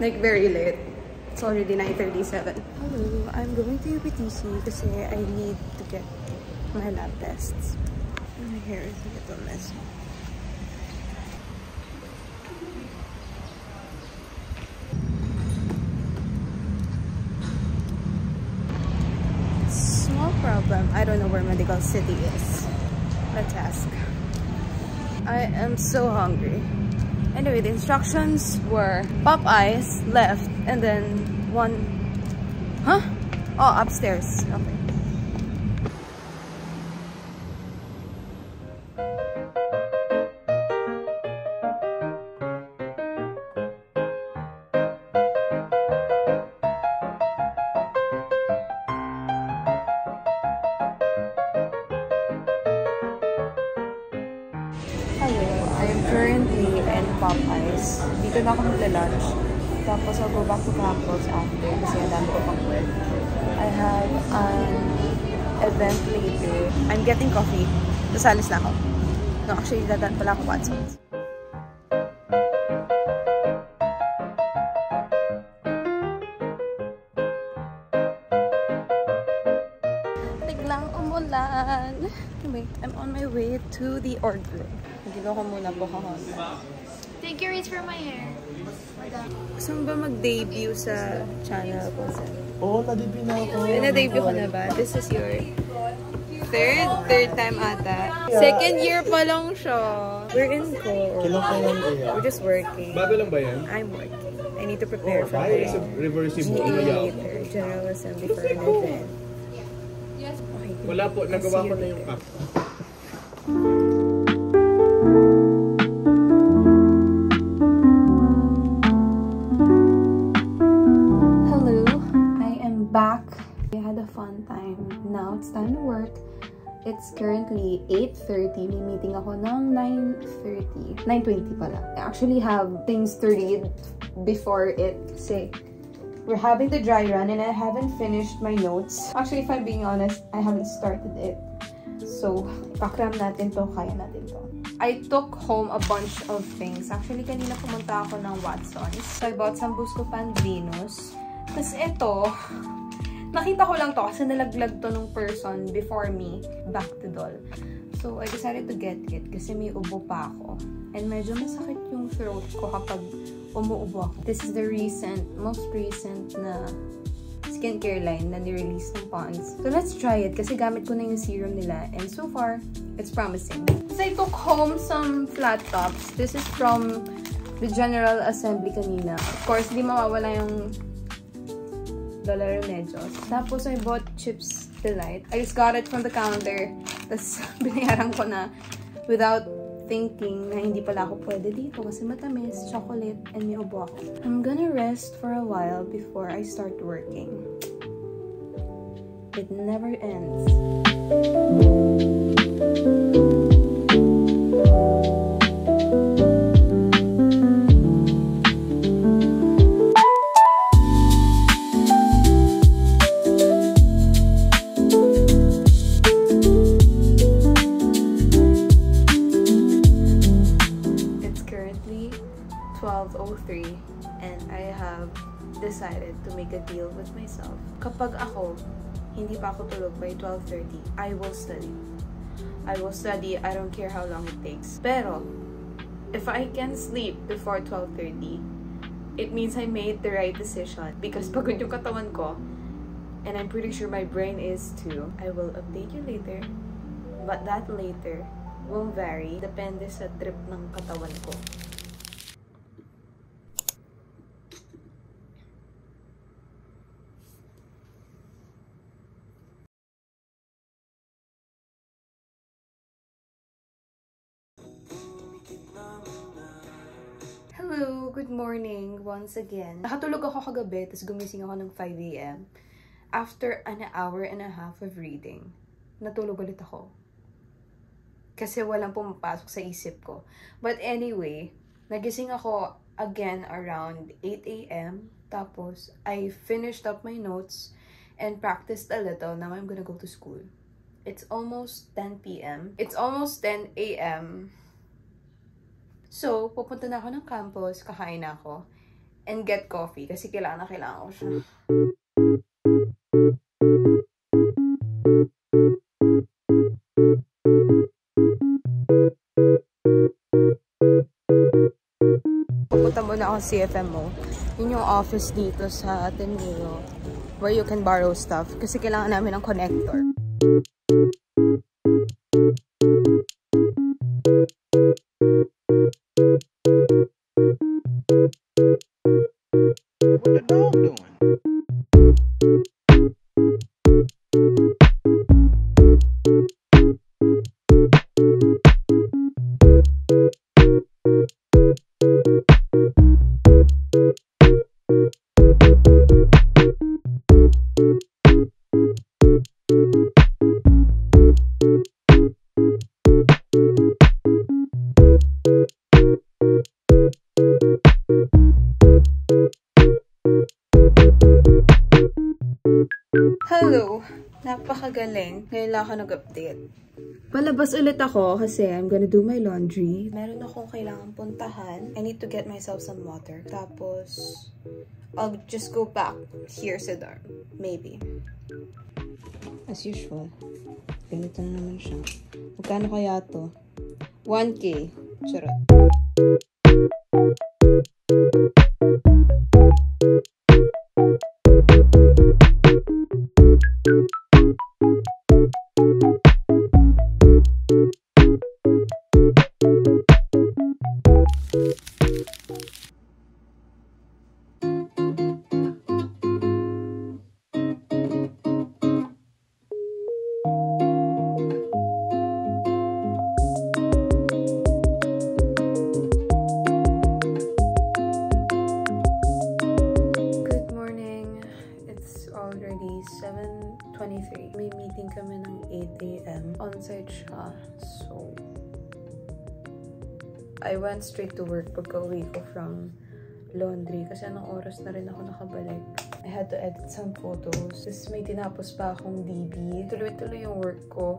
Like, very late. It's already 9:37. Hello, I'm going to UPTC kasi I need to get my lab tests. My hair is a little messy. Small problem. I don't know where Medical City is. Let's ask. I am so hungry. Anyway, the instructions were Popeyes left and then one... Huh? Oh, upstairs. Okay. Hello, I'm currently in Popeyes. Dito na ako magla-lunch. Tapos I'll go back to campus after kasi ang dami ko pang work. I have an event later. I'm getting coffee. Tapos alis na ako. No, actually, dadaan pala ako Watsons. Biglang umulan. Wait, I'm on my way to the order. Dito ako muna po Honda. Thank you, Reese, for my hair. Gusto mo ba mag-debut sa channel ko? Oo, na-debut na ako. Na-debut ko na ba? This is your third time ata. Second year pa lang siya. We're in core. Kailan pa yan kaya? We're just working. Bago lang ba yan? I'm working. I need to prepare for Ay, the sa reversible. GA later. General Assembly for an event. Okay. Wala po, nagawa ko na yung app. Hello, I am back. I had a fun time. Now it's time to work. It's currently 8:30. May meeting ako ng 9:30. 9:20 pala. I actually have things to read before it. Say, we're having the dry run and I haven't finished my notes. Actually, if I'm being honest, I haven't started it. So, ipakram natin to. Kaya natin to. I took home a bunch of things. Actually, kanina pumunta ako ng Watsons. So, I bought some Buscopan Venus. Tapos ito, nakita ko lang to kasi nalaglag to nung person before me back to doll. So, I decided to get it kasi may ubo pa ako. And medyo masakit yung throat ko kapag umuubo ako. This is the most recent na skincare line na ni-release ng Pond's. So, let's try it kasi gamit ko na yung serum nila. And so far, it's promising. So, I took home some flat tops. This is from the General Assembly kanina. Of course, di mawawala yung Dollar Remedios. Tapos, I bought Chips Delight. I just got it from the counter. Tapos, binayaran ko na without thinking na hindi pala ako pwede dito kasi matamis, chocolate, and may ubo ako. I'm gonna rest for a while before I start working. It never ends. And I have decided to make a deal with myself. Kapag ako, hindi pa ako tulog by 12:30, I will study. I will study, I don't care how long it takes. Pero, if I can sleep before 12:30, it means I made the right decision. Because pagod yung katawan ko, and I'm pretty sure my brain is too. I will update you later. But that later will vary. Depende sa trip ng katawan ko. Hello! Good morning once again. Nakatulog ako kagabi, tapos gumising ako ng 5 AM. After an hour and a half of reading, natulog ulit ako. Kasi walang pumapasok sa isip ko. But anyway, nagising ako again around 8 AM. Tapos, I finished up my notes and practiced a little. Now I'm gonna go to school. It's almost 10 PM. It's almost 10 AM. So, pupunta na ako ng campus, kakain na ako. and get coffee kasi kailangan ko siya. Pupunta muna ako sa CFMO. Yun yung office dito sa Ateneo where you can borrow stuff kasi kailangan namin ng connector. What the dog doing? Hello! Napakagaling. Ngayon lang ako nag-update. Palabas ulit ako kasi I'm gonna do my laundry. Meron akong kailangan puntahan. I need to get myself some water. Tapos, I'll just go back here sa dorm. Maybe. As usual. Ganito na naman siya. Magkano kaya to? 1K. Charot. already 7:23. May meeting kami ng 8 AM. On-site siya. So, I went straight to work pagka-uwi ko from laundry kasi anong oras na rin ako nakabalik. I had to edit some photos. Tapos may tinapos pa akong DB. Tuloy-tuloy yung work ko.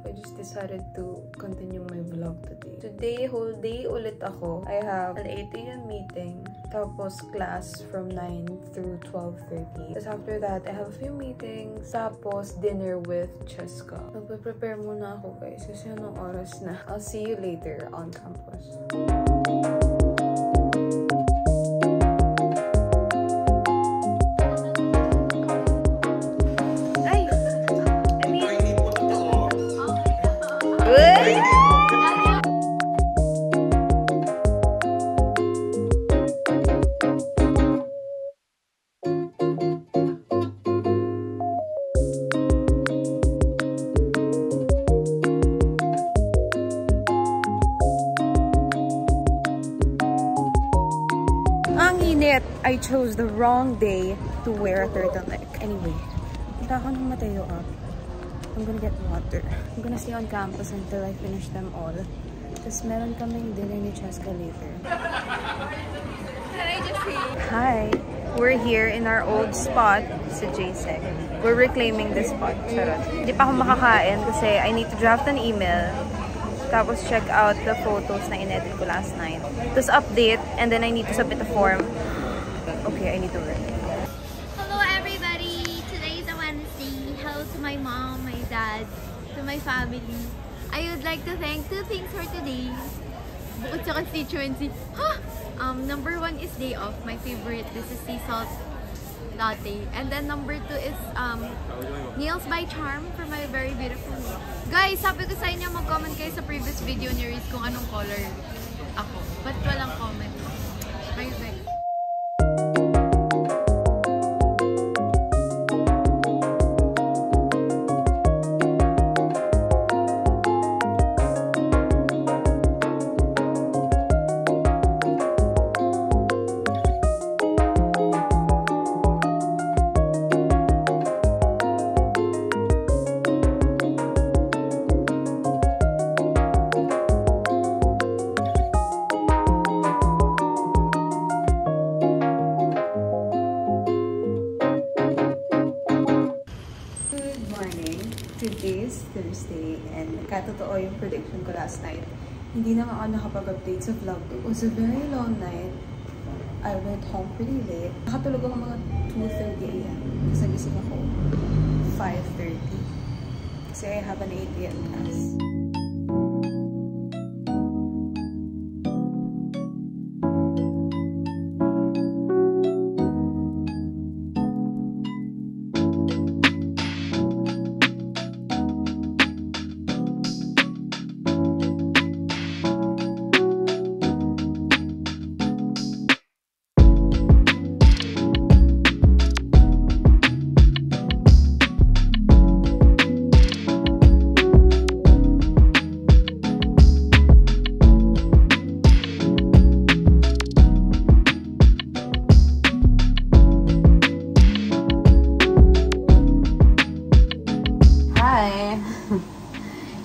I just decided to continue my vlog today. Today, whole day ulit ako. I have an 8 AM meeting. Tapos class from 9 through 12:30. Tapos after that, I have a few meetings. Tapos dinner with Cheska. Magpe-prepare muna ako guys kasi anong oras na. I'll see you later on campus. I chose the wrong day to wear a turtleneck. Anyway, punta ako ng Mateo up. I'm gonna get water. I'm gonna stay on campus until I finish them all. Tapos meron kaming dinner ni Cheska later. Hi! We're here in our old spot sa JSEC. We're reclaiming this spot. Charot. Hindi pa ako makakain kasi I need to draft an email. Tapos check out the photos na in-edit ko last night. Tapos update, and then I need to submit a form. Okay, I need to work. Hello everybody! Today is a Wednesday. Hello to my mom, my dad, to my family. I would like to thank two things for today. Bukod sa constituency. Number one is day off. My favorite. This is sea salt latte. And then number two is Nails by Charm for my very beautiful nails. Guys, sabi ko sa inyo mag-comment kayo sa previous video ni Reese kung anong color ako. Ba't walang comment? Bye-bye. Today is Thursday and katotoo yung prediction ko last night. Hindi na ako nakapag-update sa vlog. It was a very long night I went home pretty late. Nakatulog ako mga 2:30 a.m. Kasi nagising ako 5:30. Kasi I have an 8 a.m. class.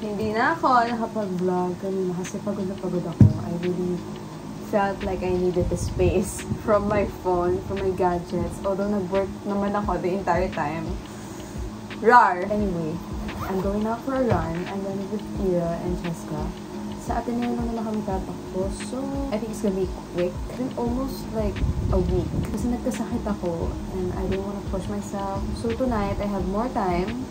Hindi na ako nakapag-vlog kanina kasi pagod na pagod ako. I really felt like I needed the space from my phone, from my gadgets. Although nag-work naman ako the entire time. Rar! Anyway, I'm going out for a run and then with Ira and Cheska. Sa Ateneo naman na kami tatakbo. So, I think it's gonna be quick. It's been almost like a week. Kasi nagkasakit ako and I didn't want to push myself. So tonight, I have more time.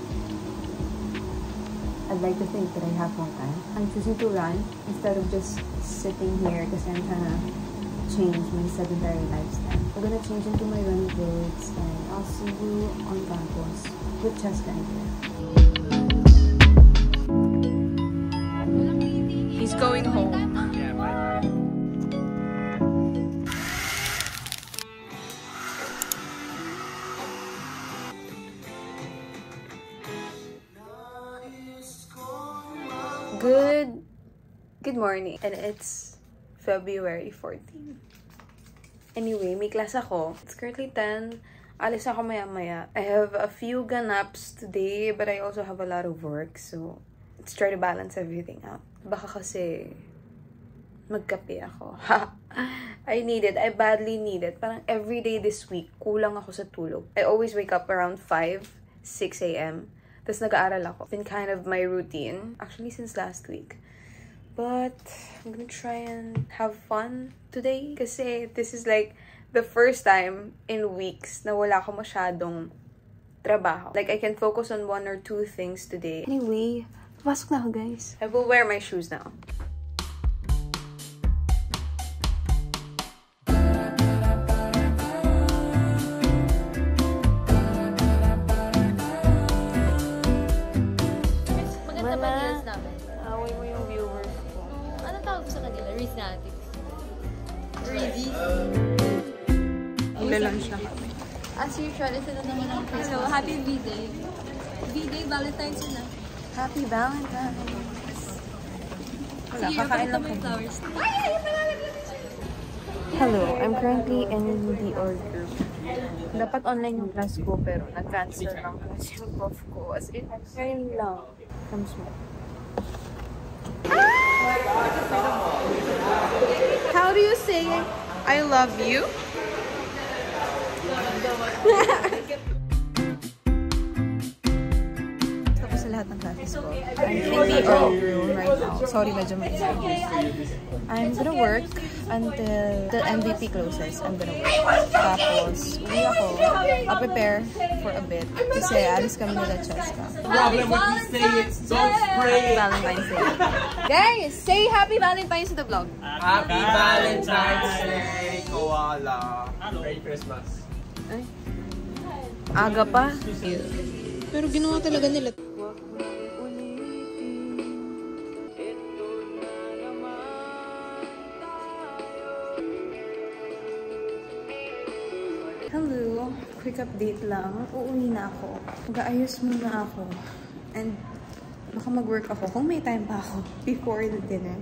I'd like to think that I have more time. I'm choosing to run instead of just sitting here because I'm trying to change my sedentary lifestyle. I'm gonna change into my running clothes and I'll see you on campus with Cheska and Ira. He's going home. Yeah, bye. Good morning. And it's February 14. Anyway, may class ako. It's currently 10. Alis ako maya-maya. I have a few ganaps today, but I also have a lot of work. So, let's try to balance everything out. Baka kasi magkape ako. I badly need it. Parang every day this week, kulang ako sa tulog. I always wake up around 5, 6 a.m. Tapos nag-aaral ako. It's been kind of my routine. Actually, since last week. But I'm gonna try and have fun today. Kasi this is like the first time in weeks na wala ko masyadong trabaho. Like, I can focus on 1 or 2 things today. Anyway, papasok na ako, guys. I will wear my shoes now. Maganda ba news namin? Away mo yung viewers ko. Anong tawag sa kanila? Reasonatics. Ready? Magla-lunch na kami. As usual, isa na naman ang Christmas. So, happy V-Day. V-Day, Valentine's yun na. Happy Valentine's. Wala, kakain lang kami. Flowers. Hello, I'm currently in the org group. Dapat online yung class ko, pero na-cancel lang kasi yung prof ko. As in, ngayon lang. Come smoke. How do you say I love you? Tapos sa lahat ng classes ko. I'm in the org room right now. Sorry, medyo maingay. I'm gonna work until the MVP closes. I'm gonna work. Tapos, uwi ako. I'll prepare for a bit. Kasi alis kami nila Cheska. Problem when you say it, don't spray it. Valentine's Day. Guys, say Happy Valentine's to the vlog. Happy Valentine's Day, Koala. Merry Christmas. Ay. Aga pa. Pero ginawa talaga nila. Hello. Quick update lang. Uuwi na ako. Mag-aayos muna ako. And baka mag-work ako kung may time pa ako before the dinner.